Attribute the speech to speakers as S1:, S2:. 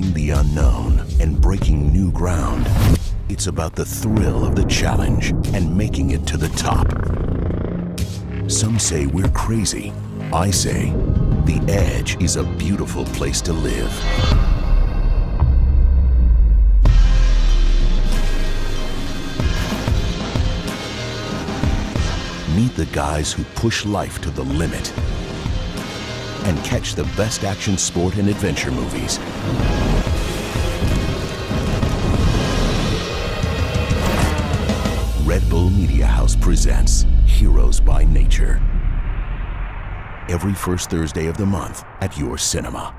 S1: Facing the unknown and breaking new ground. It's about the thrill of the challenge and making it to the top. Some say we're crazy. I say the Edge is a beautiful place to live. Meet the guys who push life to the limit and catch the best action sport and adventure movies. Red Bull Media House presents Heroes by Nature. Every first Thursday of the month at your cinema.